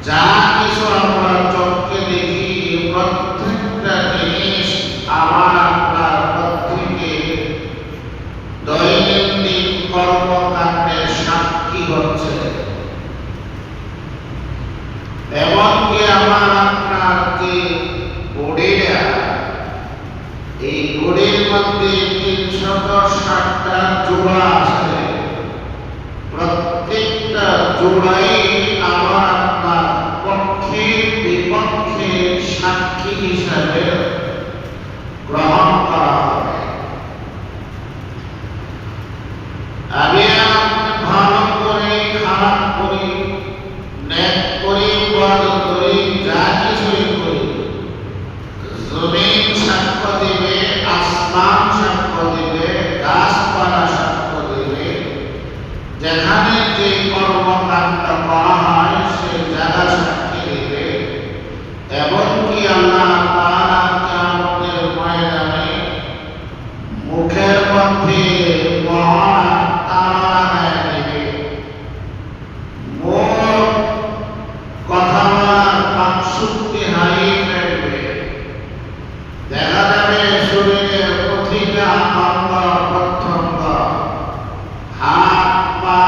যা কিছু আমরা চোখে দেখি প্রত্যেকটা জিনিস আমার আপনার প্রত্যেকের দৈনন্দিন কর্মকাণ্ডের সাক্ষী হচ্ছে। এমনকি আমার আপনার যে ঘড়িটা, এই ঘড়ির মধ্যে 360টা জোড়া আছে, প্রত্যেকটা জোড়াই আমার আপনার পক্ষে বিপক্ষে সাক্ষী হিসাবে গ্রহণ করা হবে। আমি ভালো করি, খারাপ করি, নেক করি, ইবাদত করি, যা কিছুই করি, জমিন সাক্ষ্য দিবে, আসমান সাক্ষ্য দিবে, গাছপালা সাক্ষ্য দিবে, যেখানে যে কর্মকাণ্ড করা হয় সেই জায়গা সাক্ষী দিবে। এমনকি আল্লাহ তাআলা কিয়ামতের ময়দানে মুখের মধ্যে মহা তালা লাগায় দিবে, মুখ কথা বলার বাকশক্তি হারিয়ে ফেলবে। দেখা যাবে শরীরের প্রতিটা অঙ্গ প্রত্যঙ্গ, হাত পা,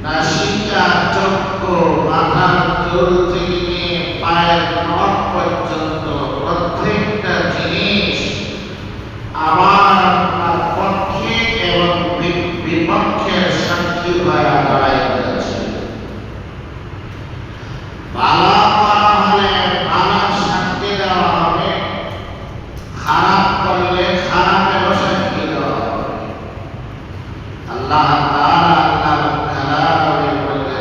নাসিকা, চক্ষু, মাথার চুল থেকে নিয়ে পায়ের নখ পর্যন্ত প্রত্যেকটা জিনিস আমার আপনার পক্ষে এবং বিপক্ষের সাক্ষী হয়ে দাঁড়ায় যাচ্ছে। ভালো করা হলে ভালো সাক্ষী দেওয়া হবে, খারাপ করলে খারাপেরও সাক্ষী দেওয়া হবে। আল্লাহ তাআলা আল্লাহর কালামের মধ্যে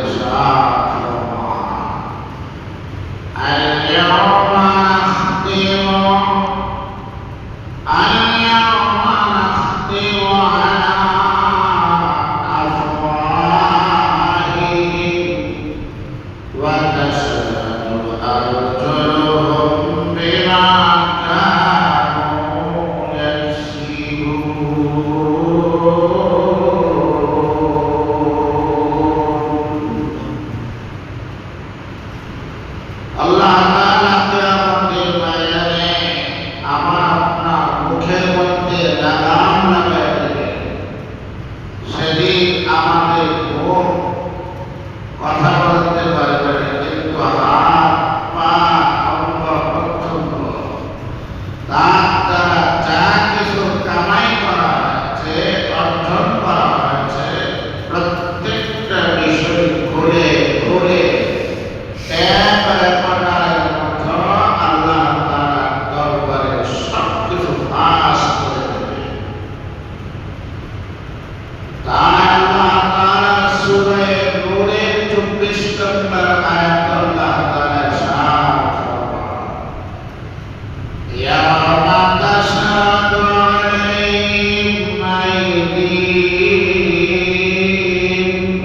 আল-ইয়াওমা নাখতিমু আলা আফওয়াহিহিম ওয়া তাশহাদু আরজুলুহুম বিমা কানু ইয়াকসিবুন। আল্লাহ তাআলা কিয়ামতের ময়দানে আমার আপনার মুখের মধ্যে লাগাম লাগায় দেবে। সেদিন আমাদের মুখ কথা বলতে পারবে না, কিন্তু হাত পা অঙ্গ প্রত্যঙ্গ তার দ্বারা যা কিছু কামাই করা হয়েছে, অর্জন করা হয়েছে, প্রত্যেকটা বিষয় ঘুরে ঘুরে এক রেকর্ডারের মতো আল্লাহ তাআলার দরবারে সবকিছু ফাঁস করে দেবে। তাই আল্লাহ তাআলা সূরা নূরের 24 নম্বর আয়াত আল্লাহ তাআলা ইরশাদ ফরমান, ইয়াওমা তাশহাদু আলাইহিম আইদিহিম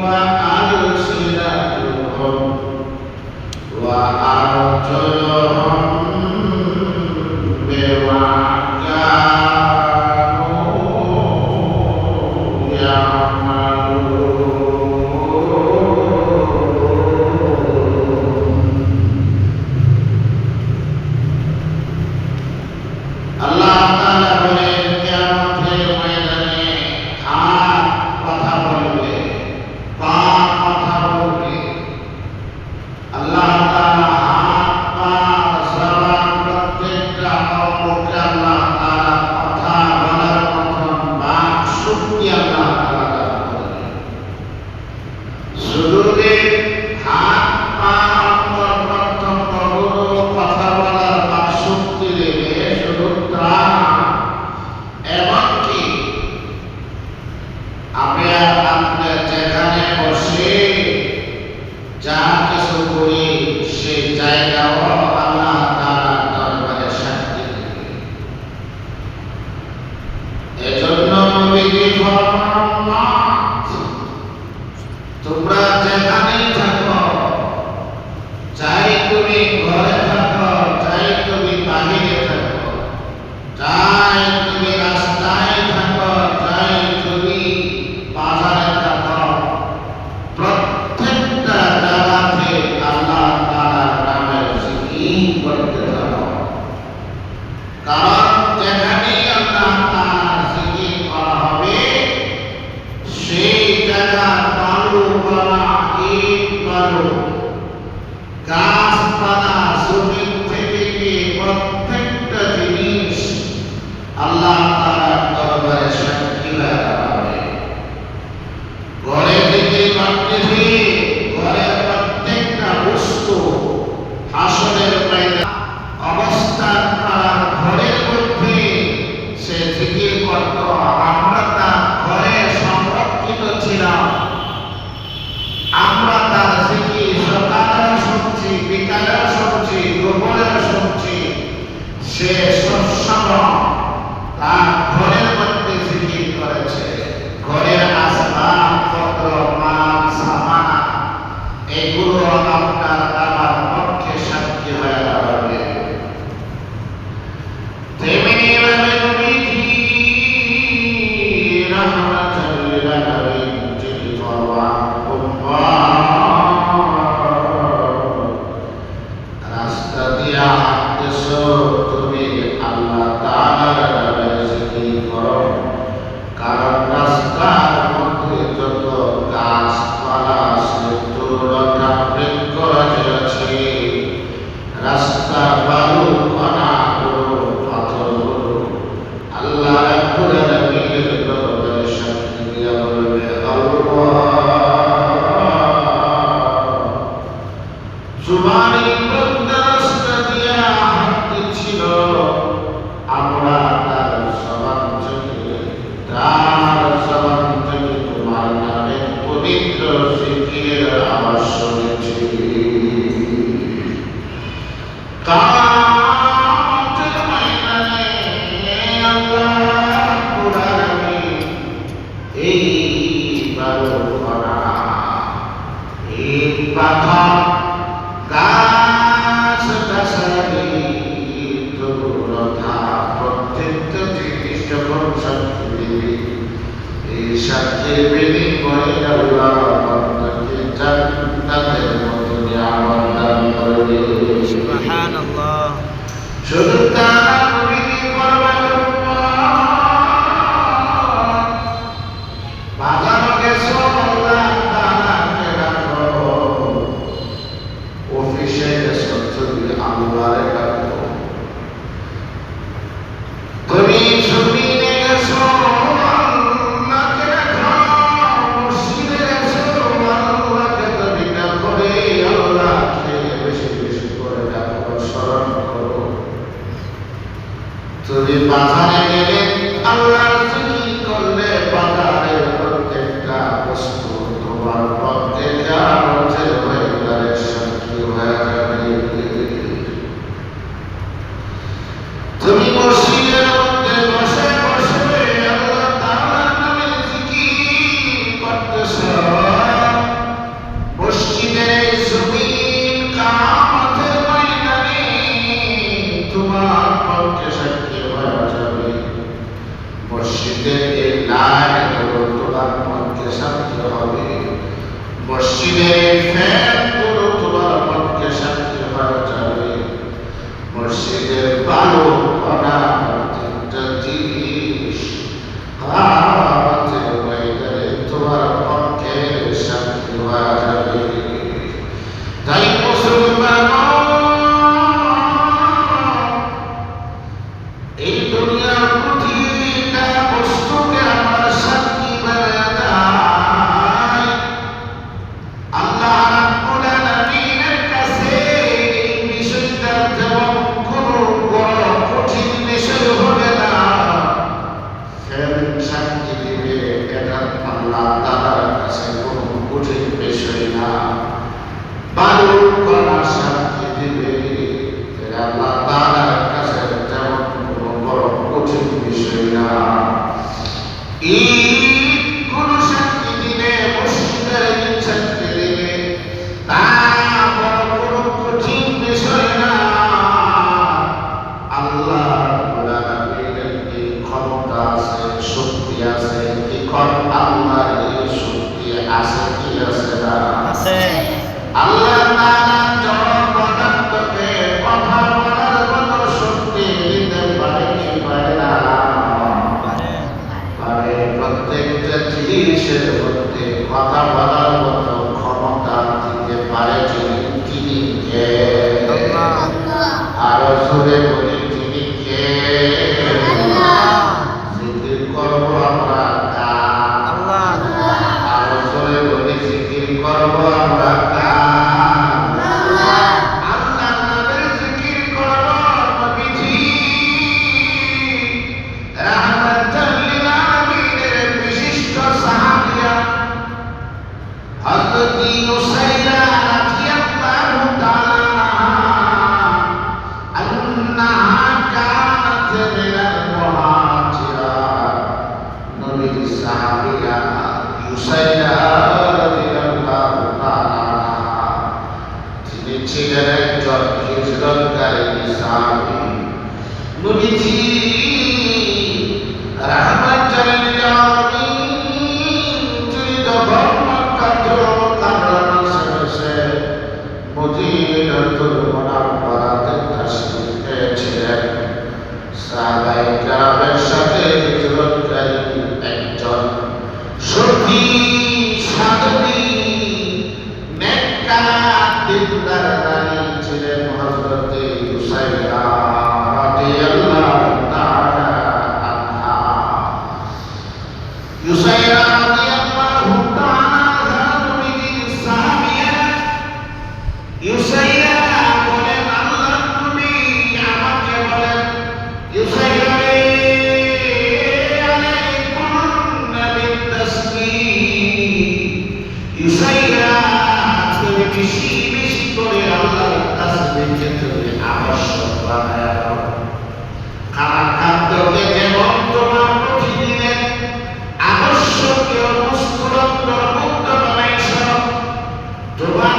ওয়া আলসিনাতুহুম ওয়া আরজুলুহুম বিমা কানু ইয়ামালুন। আল্লাহ তাআলা বলেন, কিয়ামতের ময়দানে হাত কথা বলবে, পা কথা বলবে। আল্লাহ তাআলা হাত পা জবান প্রত্যেকটা অঙ্গকে আল্লাহ তাআলা কথা বলার মতন বাক শক্তি আল্লাহ তাআলা দান করবেন। শুধু যে হাত পা অঙ্গ প্রত্যঙ্গগুলো কথা বলার বাক শক্তি দেবে শুধু তা না, এমনকি আমি আপনি যেখানে বসে যা কিছু করি সেই জায়গাও আল্লাহ তাআলার দরবারে সাক্ষী দেবে। এজন্য নবীজি ফরমান, তোমরা যেখানেই থাকো, চাই তুমি ঘরে থাকো, চাই তুমি বাহিরে থাকো, চাই তুমি রাস্তায় থাকো, চাই তুমি বাজারে থাকো, প্রত্যেকটা জায়গাতে বালু গাছপালা জমিন থেকে নিয়ে প্রত্যেকটা জিনিস আল্লাহ তাআলার দরবারে সাক্ষী হয়ে দাঁড়াবে। ঘরে থেকে করতেছি, ঘরের প্রত্যেকটা বস্তু হাসরের ময়দানে অবস্থান করার ঘরের মধ্যে সে জিকির করত। আমরা তার ঘরে সংরক্ষিত ছিলাম, আমরা তার জিকির সকালেও শুনছি, বিকালেও শুনছি, দুপুরেও শুনছি। সে সবসময় তার ঘরের মধ্যে জিকির করেছে। ঘরের আসবাবপত্র, মাল সামান এগুলো আপনার আমার পক্ষে সাক্ষী হয়ে দাঁড়াবে। তেমনি ভাবে নবীজি রাহমাতুল লিল আলামিন যিনি ফরমান রাস্তা দিয়া হাঁটতেছো, তুমি আল্লাহ তাআলার নামে জিকির করো, কারণ রাস্তার মধ্যে যত গাছপালা আছে, তরুলতা বৃক্ষরাজি আছে, রাস্তা বালু কণাগুলো পাথরগুলো আল্লাহ রাব্বুল আলামিনের দরবারে সাক্ষী দিয়া বলবে জুবানি বন্দা রাস্তা দিয়া হাঁটতেছিল, আমরা তার জবান থেকে তোমার নামে পবিত্র জিকিরের আওয়াজ শুনেছি। কিয়ামতের ময়দানে আল্লাহ রাব্বুল আলামিন এই বালু কণা, এই পাথর, গাছ গাছালি, তরুলতা প্রত্যেকটা জিনিস যখন সাক্ষী দেবে, এই সাক্ষীর বিনিময়ে আল্লাহ বান্দাকে জান্নাতের মতো নিয়ামত দান করবে। সুবহানাল্লাহ। শুধু তা নবী ফরমায় বাজার গেছো, আল্লাহ তাআলাকে ডাকো, অফিসে গেছো, তুমি আল্লাহরে ডাকো, তুমি জমিনে গেছো, আল্লাহকে ডাকো, মসজিদে গেছো, আল্লাহকে তুমি ডাকো, আল্লাহকে বেশি বেশি করে ডাকো, স্মরণ করো। তুমি বাজারে গেলে আল্লাহর জিকির করলে, বাজারের প্রত্যেকটা বস্তু তোমার পক্ষে কিয়ামতের ময়দানে সাক্ষী হয়ে যাবে। তুমি মসজিদের মধ্যে বসে বসে আল্লাহ তাআলার নামে জিকির করতেছো, মসজিদের জমিন কিয়ামতের ময়দানে তোমার পক্ষে সাক্ষী হয়ে যাবে। মসজিদের এই লাইটগুলো তোমার পক্ষে সাক্ষী হবে, মসজিদের ফ্যানগুলো তোমার পক্ষে সাক্ষী হয়ে যাবে, মসজিদের বালু কণা প্রত্যেকটা জিনিস কিয়ামতের ময়দানে তোমার পক্ষে সাক্ষী হয়ে যাবে। তাই মুসলমান, এই দুনিয়ার প্রতিটা বস্তুকে আমরা সাক্ষী বানায় দেয়। আল্লাহ রাব্বুল আলামিনের কাছে এই বিষয়টা যেমন কোনো বড় আমরা আল্লাহর নামের জিকির করব নবীজি রাহমাতাল লিল আলামিনের বিশিষ্ট সাহাবিয়া হযরত ইউসাইরা রাদিয়াল্লাহু তাআলা আন্নাহা কানাত মিনাল মুহাজিরা নবীর সাহাবিয়া ইউসাইরা রাদিয়াল্লাহু তাআলা তিনি ছিলেন একজন হিজরতকারী সাহাবী নবীজি রাহমাতাল লিল আলামিন তিনি যখন মদিনাতুল মুনাওয়ারাতে তাশরীফ এনেছিলেন সাহাবায়ে কেরামের সাথে হিজরতকারী একজন সখী সাধবী নেককার দিনদার নারী ছিলেন হযরত ইউসাইরা রাদিয়াল্লাহু তাআলা আনহা ইউসাইরা রাদিয়াল্লাহু তাআলা নবীর সাহাবিয়া ইউসাইরা বলেন আল্লাহর নবী আমাকে বলেন ইউসাইরা রে আলাইকুম বিত তাসবিহ ইউসাইরা তুমি বেশি বেশি করে আল্লাহর তাসবিহকে তুমি আবশ্যক বানায় দাও খাবার খাদ্যকে যেমন তোমার প্রতিদিনের আবশ্যকীয় বস্তুর অন্তর্ভুক্ত বানাইছ তোমার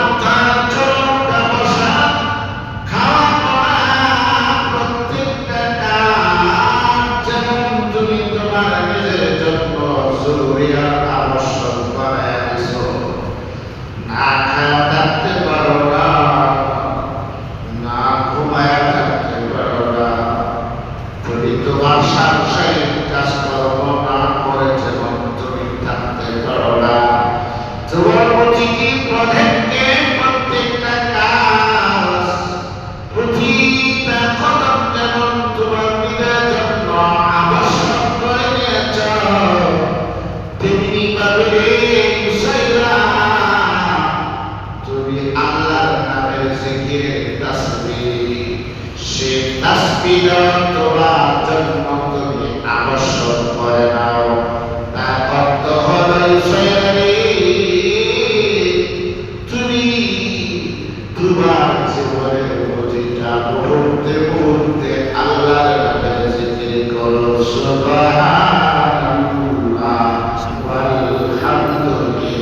আবশ্যক করে নাও তার অর্থ হলো তুমি তোমার জীবনের প্রতিটা মুহূর্তে মুহূর্তে আল্লাহর নামের জিকির করো সুবহানাল্লাহ ওয়ালহামদুলিল্লাহ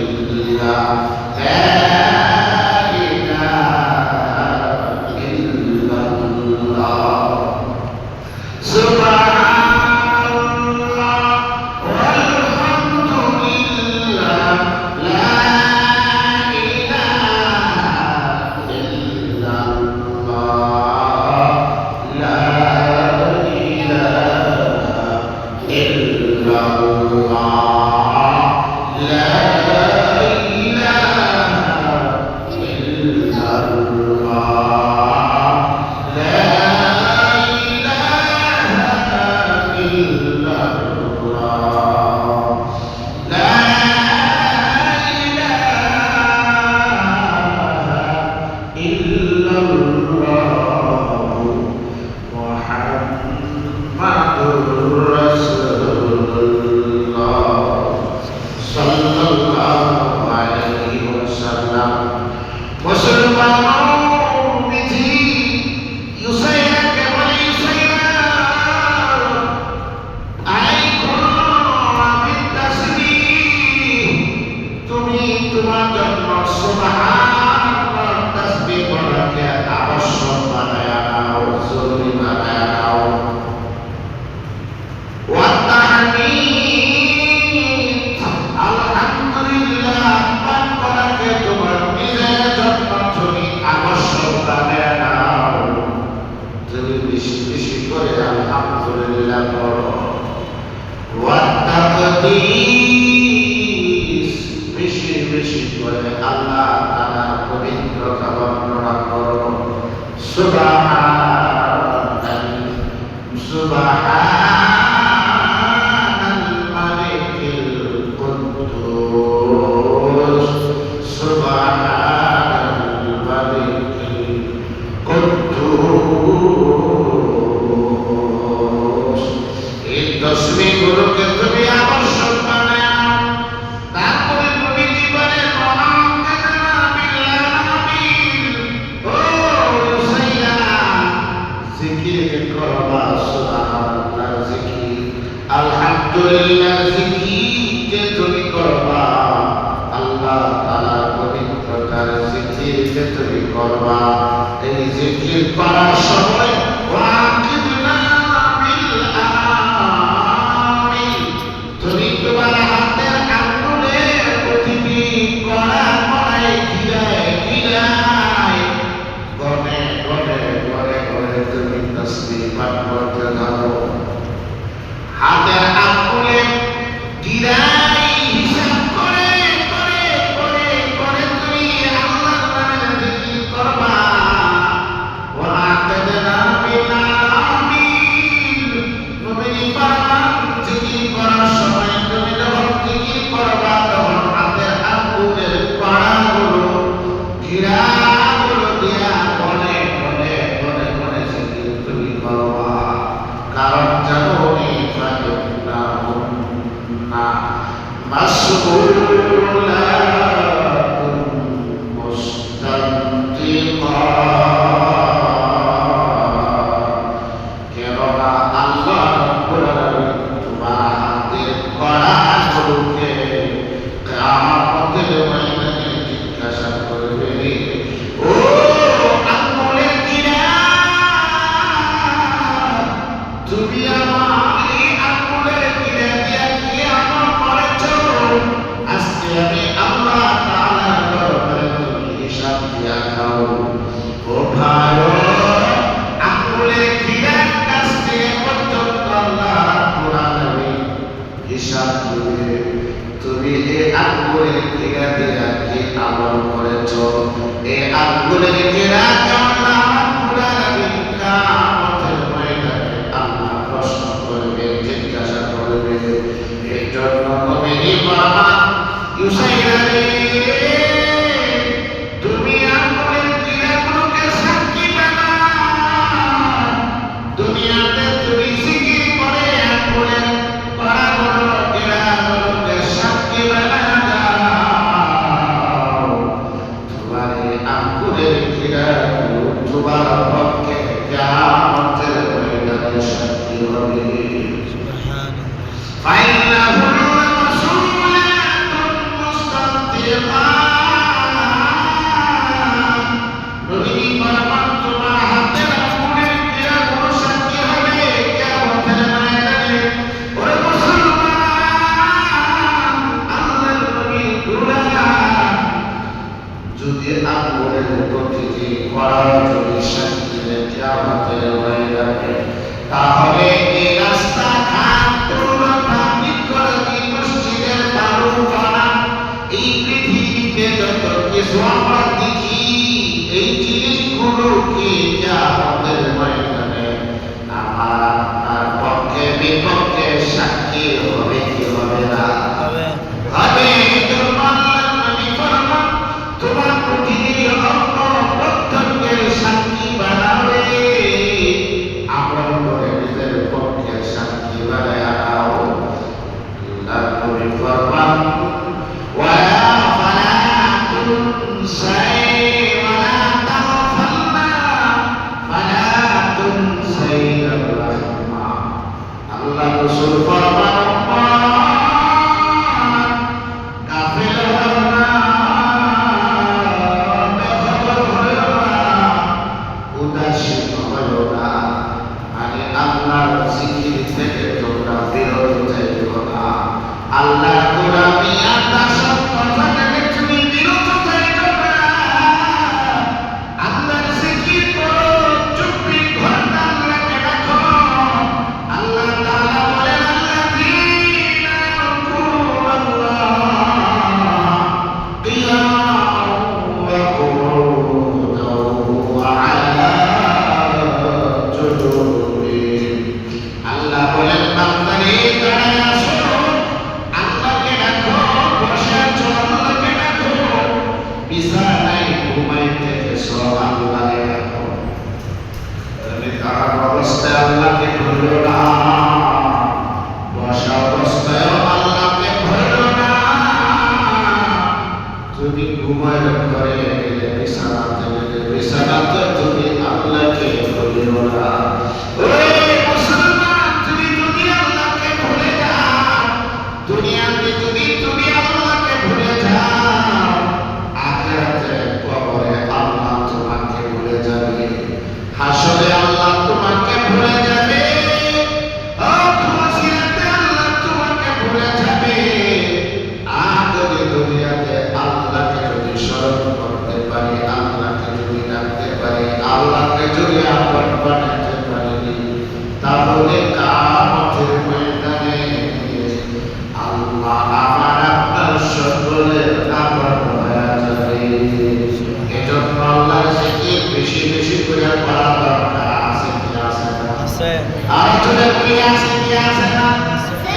Subhan জিকিরকে তুমি করবা। এই জিকির করার সময় ওয়াকিদনা বিল আমিল, তুমি তোমার হাতের আঙ্গুলে প্রতিটি কড়া কড়ায় গিরায় গিরায় গনে গনে গনে গনে তুমি তাসবিহ পাঠ করতে থাকো। হাতের আঙ্গুলে গিরায় হিসাব করে করে করে করে তুমি আল্লাহর নামে জিকির করবা। ওয়াকিদনা বিল আমিল, নবী পাক জিকির করার সময় তুমি যখন জিকির করবা তখন হাতের আঙ্গুলের কড়াগুলো গিরাগুলো দিয়া গনে গনে গনে গনে জিকির তুমি করবা। কারণ জানুনি ফাইন্নাহুন্না মাসউলাতুন মুস্তানতিকাত, কেননা আল্লাহ রাব্বুল আলামিন তোমার হাতের কড়াগুলোকে কিয়ামতের ময়দানে জিজ্ঞাসা করবে, ও আঙ্গুলের গিরা, তুমি আমার এই আঙ্গুলের গিরা দিয়া কি আমল করেছো? আজকে আমি আল্লাহ তাআলার দরবারে তুমি হিসাব দিয়া খাও। ও ভাই, আঙ্গুলের গিরার কাছ থেকে পর্যন্ত আল্লাহ রাব্বুল আলামিন হিসাব দিবে। তুমি এই আঙ্গুলের গিরা দিয়া কি আমল করেছো? এই আঙ্গুলের গিরা আল্লাহ রাব্বুল আলামিন কিয়ামতের ময়দানে আল্লাহ প্রশ্ন করবে, জিজ্ঞাসা করবে। এই জন্য নবী ফরমান, ইউসাইরা রে, তুমি আঙ্গুলের গিরাগুলোকে সাক্ষী বানাও। দুনিয়াতে তুমি জিকির করে আঙ্গুলের কড়াগুলো গিরাগুলোকে সাক্ষী বানাও। তোমার এই আঙ্গুলের গিরাগুলো তোমার পক্ষে কিয়ামতের ময়দানে সাক্ষী হবে। ফাইন্নাহুন্না মাসউলাতুন মুস্তানতিকাত, নবী ফরমান তোমার হাতের আঙ্গুলের গিরাগুলো সাক্ষী হবে কিয়ামতের ময়দানে। ওরে মুসলমান, আল্লাহর নবীর গোলাম, যদি আঙ্গুলের প্রতিটি কড়া যদি সাক্ষী দেয় কিয়ামতের ময়দানে, তাহলে এই রাস্তা ঘাট পুরোটা বিকরণী মসজিদের বালু কণা, এই পৃথিবীতে যত কিছু আমরা দেখি, এই জিনিসগুলো কি কিয়ামতের ময়দানে আমার আপনার পক্ষে বিপক্ষে সাক্ষী হবে কি হবে না? হবে। এই জন্য আল্লাহর নবী ফরমান, তোমার প্রতিটি অঙ্গ প্রত্যঙ্গের সাক্ষী বানাবে। আমল করে নিজের পক্ষে সাক্ষী বানায় নাও। আল্লাহর নবী ফরমান, ওয়ালা ফালা তুনসাই ওয়ালা তাগফালনা ফালা তুনসাই রাহমা। আল্লাহ রাসূল ফরমান, গাফিল হও না, বেখবর হও না, উদাসীন হও না, মানে আল্লাহর জিকির থেকে তোমরা বিরত যাইও না। আল্লাহর গোলামি আর দাসত্ব কথা থেকে তুমি বিরত যাইও না। আল্লাহর জিকির করো, 24 ঘন্টা আল্লাহকে ডাকো। আল্লাহ তাআলা বলেন, আল্লাযীনা ইয়াযকুরুনাল্লাহ কিয়ামান ওয়া qu'ুদান ওয়া আলা জুনুবিহিম। আল্লাহ বলেন, বান্দারে দাঁড়ায় আসো, আল্লাহকে ডাকো, বসে আছো, আল্লাহকে ডাকো, বিছানায় ঘুমাইতে গেছো, আল্লাহকে ডাকো। তুমি দাঁড়ানো অবস্থায় আল্লাহকে ভুলো না, বসা অবস্থায় আল্লাহকে ভুলো না। তুমি ঘুমায় ঘরে গেলে, বিছানাতে গেলে, বিছানাতে তুমি আল্লাহকে ভুলো না। ওরে মুসলমান, তুমি যদি আল্লাহকে ভুলে যাও, দুনিয়াতে যদি তুমি আল্লাহকে ভুলে যাও, আখিরাতে কবর যদি আপন বানাতে পারি তাহলে কিয়ামতের ময়দানে আল্লাহ আমার আপনার সকলের আপন হয়ে যাবে। এজন্য আল্লাহর জিকির বেশি বেশি করে করা দরকার। আছে কি আছে না? আছে। আর যদি কি আছে কি আছে না?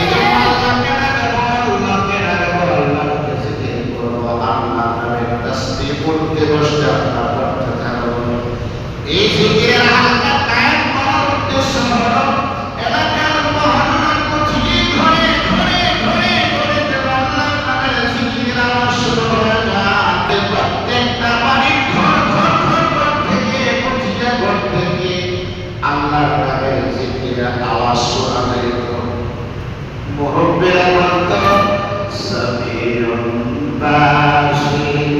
এজন্য আল্লাহকে ডাকবো, আল্লাহকে ডাকবো, আল্লাহকে জিকির করবো, আল্লাহর নামে তাসবিহ করতে বসতে আমরা করতে থাকবো। এই জিকিরের হালকা কায়েম করার উদ্দেশ্য হলো এলাকার মহল্লার প্রতিটি ঘরে ঘরে ঘরে ঘরে যেন আল্লাহর নামের জিকির আওয়াজ শুরু হয়ে যায়। প্রত্যেকটা বাড়ির ঘর ঘর ঘর ঘর থেকে প্রতিটা ঘর থেকে আল্লাহর নামের জিকিরের আওয়াজ শোনা যেত। মুরব্বিরা বলতো সামিউন বাসির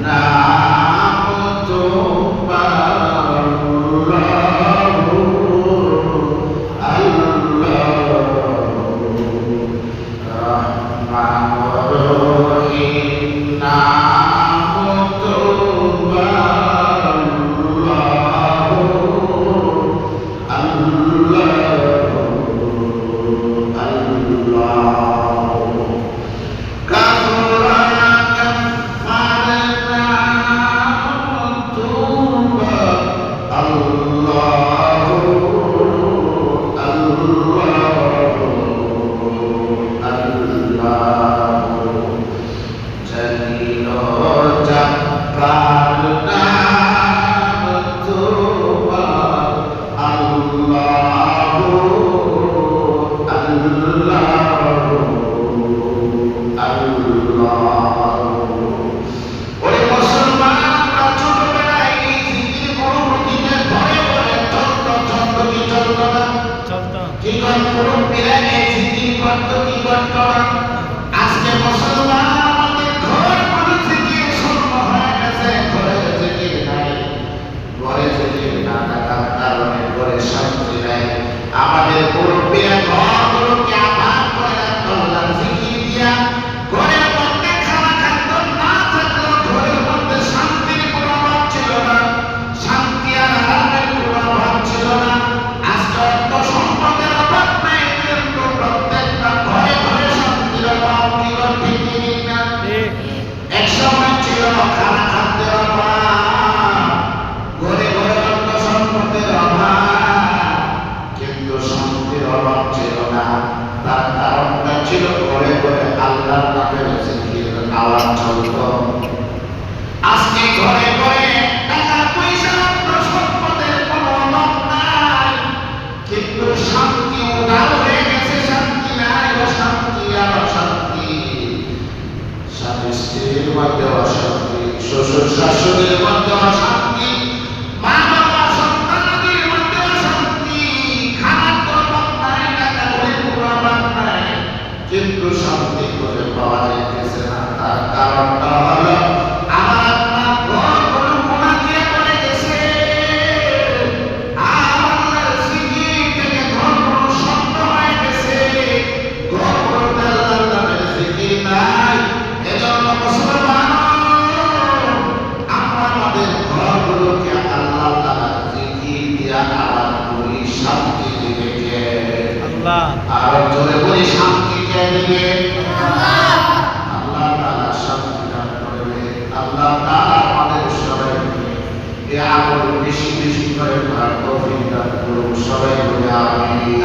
নাম তোমার আজকে মুসলমান আমাদের ঘর ঘরে থেকে শূন্য হয়ে গেছে। ঘরে জিকির নাই, ঘরে জিকির না থাকার কারণে ঘরে শান্তি নাই। আমাদের মুরব্বীরা ঘরগুলোকে আবাদ করে রাখতো আল্লাহর জিকির দিয়া। ঘরের মধ্যে খানা খাদ্য না থাকলেও ঘরের মধ্যে শান্তির কোনো অভাব ছিল না, শান্তি আর আরামের কোনো অভাব ছিল না। আজকে অর্থ সম্পদের অভাব নাই, কিন্তু প্রত্যেকটা ঘরে ঘরে শান্তির অভাব। কি ঠিক ঠিক না? এক সময় ছিল খানা খাদ্যের অভাব, ঘরে ঘরে অর্থ সম্পদের অভাব, কিন্তু শান্তির অভাব ছিল না। তার কারণটা ছিল ঘরে ঘরে আল্লাহর নামের জিকির আওয়াজ চলত। আজকে ঘরে ঘরে টাকা পয়সা অর্থ সম্পদের কোনো অভাব নাই, কিন্তু শান্তি উধার হয়ে গেছে। শান্তি নাই, অশান্তি আর অশান্তি। স্বামী স্ত্রীর মধ্যে অশান্তি, শ্বশুর শাশুড়ির মধ্যে অশান্তি, মা বাবা সন্তানদের মধ্যে অশান্তি। খানার তো অভাব নাই, টাকা করে কোনো অভাব নাই, কিন্তু শান্তি করে পাওয়া যাইতেছে না। তার কারণটা হলো আমার আপনার ঘরগুলো গুনাহ দিয়ে পড়ে গেছে। আল্লাহর জিকির থেকে ঘরগুলো শব্দ হয়ে গেছে, ঘরগুলোতে আল্লাহর নামের জিকির নাই। এজন্য মুসলমান আমরা আমাদের ঘরগুলোকে আল্লাহ তাআলার জিকির দিয়া আবাদ করি। শান্তি দিবে কে? আল্লাহ। আর জোরে বলি শান্তি কে দিবে? আল্লাহ। আল্লাহ তাআলা শান্তি দান করবে। আল্লাহ তাআলা আমাদের সবাইকে এই আমল বেশি বেশি করে করার তৌফিক দান করুন। সবাই বলে আমিন।